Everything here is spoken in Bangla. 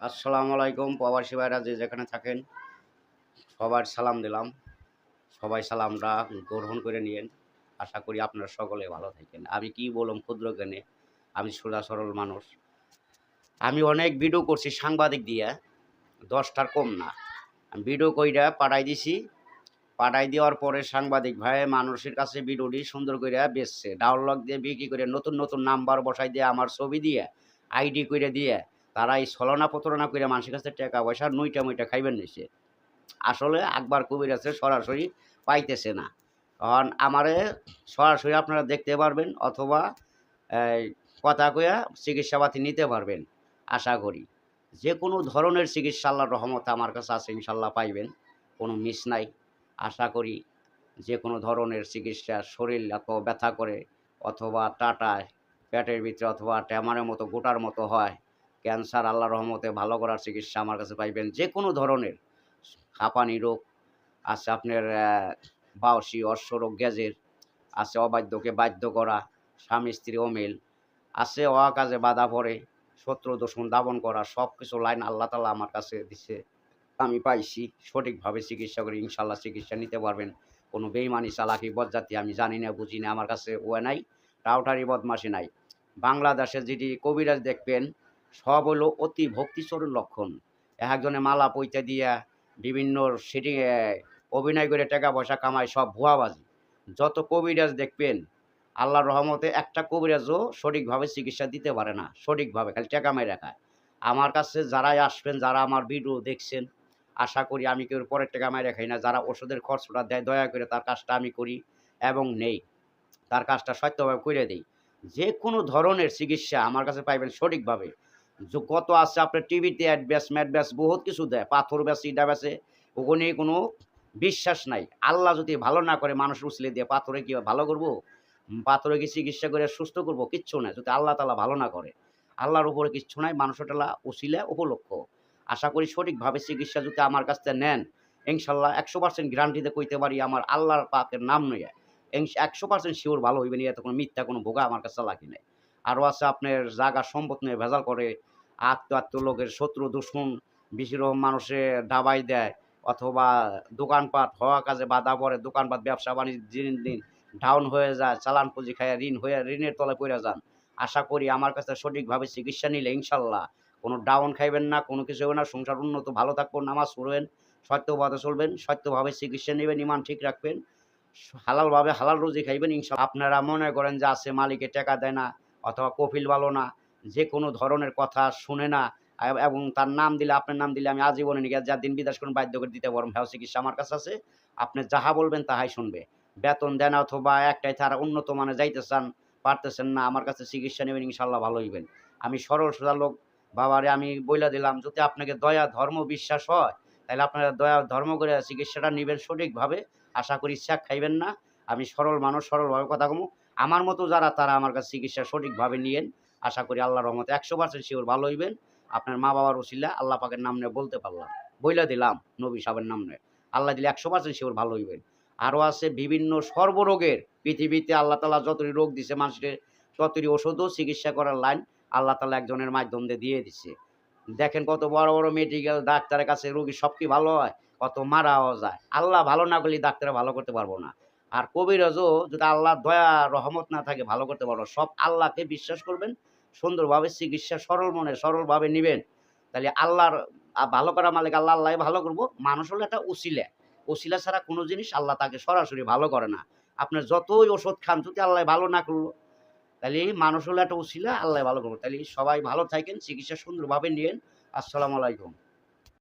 আসসালামু আলাইকুম প্রবাসী ভাইরা যে যেখানে থাকেন সবার সালাম দিলাম। সবাই সালামটা গ্রহণ করে নিয়েন। আশা করি আপনারা সকলে ভালো থাকেন। আমি কি বললাম ক্ষুদ্র জ্ঞানে, আমি সোজা সরল মানুষ। আমি অনেক ভিডিও করছি সাংবাদিক দিয়া, ১০ টার কম না। আমি ভিডিও কইরা পাঠাই দিছি। পাঠাই দেওয়ার পরে সাংবাদিক ভাই মানুষের কাছে ভিডিওটি সুন্দর কইরা বেচছে। ডাউনলোড দিয়ে বিক্রি করে নতুন, নতুন নাম্বার বসাই দিয়ে আমার ছবি দিয়ে, আইডি কইরা দিয়ে তারা এই ছলনা প্রতারণা কইরা মানুষের কাছে টাকা পয়সা নইটা মুইটা খাইবেন নিছে। আসলে আকবর কবিরাজের সরাসরি পাইতেছে না। কারণ আমারে সরাসরি আপনারা দেখতে পারবেন অথবা এই কথা কইয়া চিকিৎসাপাতি নিতে পারবেন আশা করি। যেকোনো ধরনের চিকিৎসা আল্লাহর রহমতে আমার কাছে আছে ইনশাআল্লাহ পাইবেন। কোনো মিস নাই। আশা করি যেকোনো ধরনের চিকিৎসা শরীর এত ব্যথা করে অথবা টাটায়, পেটের ভিতরে অথবা ট্যামারের মতো গোটার মতো হয়, ক্যান্সার আল্লাহর রহমতে ভালো করার চিকিৎসা আমার কাছে পাইবেন। যেকোনো ধরনের হাঁপানি রোগ আছে আপনার বাউসি, অশ্বরোগ, গ্যাজের আছে, অবাধ্যকে বাধ্য করা, স্বামী-স্ত্রী অমিল আছে, অকাজে বাধা পড়ে, শত্রু দূষণ দামন করা সবকিছু লাইন আল্লাহ তাআলা আমার কাছে দিছে। আমি পাইছি। সঠিকভাবে চিকিৎসা করে ইনশাআল্লাহ চিকিৎসা নিতে পারবেন। কোনো বেইমানি, চালাকি, বজ্জাতি আমি জানি না, বুঝি না। আমার কাছে নাই, টাউটারি, বদমাশি নাই। বাংলাদেশে যেটি কবিরাজ দেখবেন, সব হইলো অতি ভক্তিচোরের লক্ষণ। একজনে মালা পইতে দিয়া বিভিন্ন সিটি অভিনয় করে টাকা পয়সা কামায়, সব ভুয়াবাজি। যত কবিরাজ দেখবেন, আল্লাহর রহমতে একটা কবিরাজও সঠিকভাবে চিকিৎসা দিতে পারে না। সঠিকভাবে খালি টাকা মাইরা খায়। আমার কাছে যারাই আসবেন, যারা আমার ভিডিও দেখছেন, আশা করি আমি কেউ পরের টাকা মাইরা খাই না। যারা ওষুধের খরচটা দেয় দয়া করে তার কাজটা আমি করি এবং নেই। তার কাজটা সত্যভাবে কইরা দেই। যেকোনো ধরনের চিকিৎসা আমার কাছে পাইবেন সঠিকভাবে। কত আছে আপনার টিভিতে অ্যাডভেস, ম্যাডভেস বহুত কিছু দেয়। পাথর বেচে, ইটা বেচে। ওগুলো নিয়ে কোনো বিশ্বাস নাই। আল্লাহ যদি ভালো না করে মানুষ উছলে দিয়ে পাথরে কি ভালো করব? পাথরে কি চিকিৎসা করে সুস্থ করব? কিচ্ছু না। যদি আল্লাহ তাআলা ভালো না করে। আল্লাহর উপরে কিচ্ছু নাই। মানুষের টেলা উছিলা উপলক্ষ। আশা করি সঠিকভাবে চিকিৎসা যদি আমার কাছ থেকে নেন, ইনশাআল্লাহ ১০০% গ্যারান্টিতে কইতে পারি আমার আল্লাহর পাকের নাম লইয়া ১০০% সিওর ভালো হইবেন। এতে কোনো মিথ্যা কোনো ভোগা আমার কাছে লাগে নাই। আরো আছে আপনার জাগা সম্পদ নিয়ে ভেজাল করে, আত্মীয় লোকের শত্রু দুশমন বেশিরকম মানুষে ডাবাই দেয় অথবা দোকানপাট হওয়া কাজে বাধা পড়ে, দোকানপাট ব্যবসা-বাণিজ্য দিন, দিন ডাউন হয়ে যায়, চালান পুঁজি খাইয়া ঋণ হইয়া ঋণের তলায় পইড়া যান। আশা করি আমার কাছে সঠিকভাবে চিকিৎসা নিলে ইনশাআল্লাহ কোনো ডাউন খাইবেন না, কোনো কিছু হবে না, সংসার উন্নত ভালো থাকবো, নামাজ পড়বেন, সত্যপথে চলবেন, সত্যভাবে চিকিৎসা নিবেন, ঈমান ঠিক রাখবেন। হালালভাবে হালাল রুজি খাইবেন আপনারা মনে করেন যে আছে মালিকে টাকা দেয় না অথবা কফিল ভালো না, যেকোনো ধরনের কথা শুনে না এবং তার নাম দিলে আপনার নাম দিলে আমি আজীবনে নিয়ে যা দিন বিদেশ করুন বাধ্য করে দিতে পারবো। হ্যাঁ, চিকিৎসা আমার কাছে আছে। আপনি যাহা বলবেন তাহাই শুনবে। বেতন দেন অথবা একটাই তারা উন্নত মানে যাইতে চান, পারতেছেন না, আমার কাছে চিকিৎসা নেবেন ইনশাআল্লাহ ভালো হইবেন। আমি সরল সোজা লোক। বাবারে আমি বইলা দিলাম যদি আপনাকে দয়া ধর্ম বিশ্বাস হয়, তাইলে আপনারা দয়া ধর্ম করে চিকিৎসাটা নিবেন সঠিকভাবে। আশা করি ছ্যাক খাইবেন না। আমি সরল মানুষ, সরলভাবে কথা কমু। আমার মতো যারা তারা আমার কাছে চিকিৎসা সঠিকভাবে নিয়েন। আশা করি আল্লাহর রহমতে ১০০% সিওর ভালো হইবেন। আপনার মা-বাবার ওসিলা আল্লাহ পাকের নাম নিয়ে বলতে পারলাম। বইলা দিলাম নবী সাহেবের নাম নিয়ে। আল্লাহ দিলে ১০০% সিওর ভালো হইবেন। আরো আছে বিভিন্ন সর্বরোগের পৃথিবীতে আল্লাহ তাআলা যতটি রোগ দিছে মানুষকে ততটি ওষুধও চিকিৎসা করার লাইন আল্লাহ তাআলা একজনের মাধ্যম দিয়ে দিছে। দেখেন কত বড়, বড় মেডিকেল ডাক্তারের কাছে রোগী সব কি ভালো হয়? কত মারাও যায়। আল্লাহ ভালো না করলে ডাক্তারে ভালো করতে পারব না। আর কবিরাজও যদি আল্লাহর দয়া রহমত না থাকে ভালো করতে পারব না। সব আল্লাহকে বিশ্বাস করবেন। সুন্দরভাবে চিকিৎসা সরল মনে সরলভাবে নিবেন। তাইলে আল্লাহর ভালো করার মালিক আল্লাহ, আল্লাহই ভালো করব। মানুষ হলো একটা উছিলা। উছিলা ছাড়া কোনো জিনিস আল্লাহ তাকে সরাসরি ভালো করে না। আপনার যতই ওষুধ খান যদি আল্লাহ ভালো না করল, তাইলে মানুষ হলো একটা উছিলা, আল্লাহ ভালো করব। তাইলে সবাই ভালো থাকেন, চিকিৎসা সুন্দরভাবে নিয়েন। আসসালামু আলাইকুম।